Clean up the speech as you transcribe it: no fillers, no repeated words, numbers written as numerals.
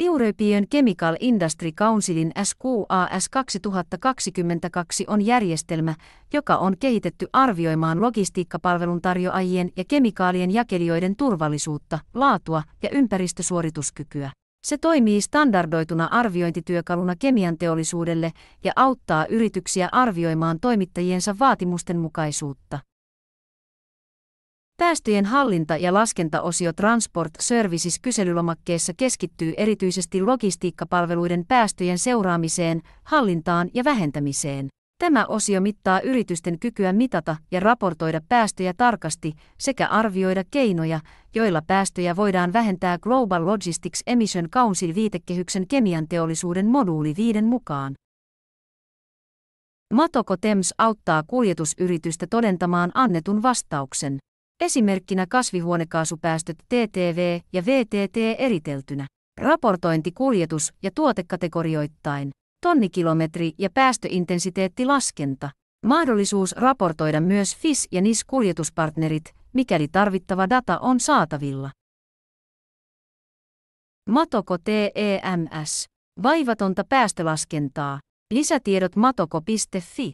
European Chemical Industry Councilin SQAS 2022 on järjestelmä, joka on kehitetty arvioimaan logistiikkapalveluntarjoajien ja kemikaalien jakelijoiden turvallisuutta, laatua ja ympäristösuorituskykyä. Se toimii standardoituna arviointityökaluna kemianteollisuudelle ja auttaa yrityksiä arvioimaan toimittajiensa vaatimusten mukaisuutta. Päästöjen hallinta- ja laskentaosio Transport Services -kyselylomakkeessa keskittyy erityisesti logistiikkapalveluiden päästöjen seuraamiseen, hallintaan ja vähentämiseen. Tämä osio mittaa yritysten kykyä mitata ja raportoida päästöjä tarkasti sekä arvioida keinoja, joilla päästöjä voidaan vähentää Global Logistics Emission Council viitekehyksen kemianteollisuuden moduuli 5 mukaan. Matoko Temps auttaa kuljetusyritystä todentamaan annetun vastauksen. Esimerkkinä kasvihuonekaasupäästöt TTV ja VTT eriteltynä. Raportointi kuljetus- ja tuotekategorioittain. Tonnikilometri- ja päästöintensiteettilaskenta. Mahdollisuus raportoida myös FIS- ja NIS-kuljetuspartnerit, mikäli tarvittava data on saatavilla. Matoko TEMS. Vaivatonta päästölaskentaa. Lisätiedot matoko.fi.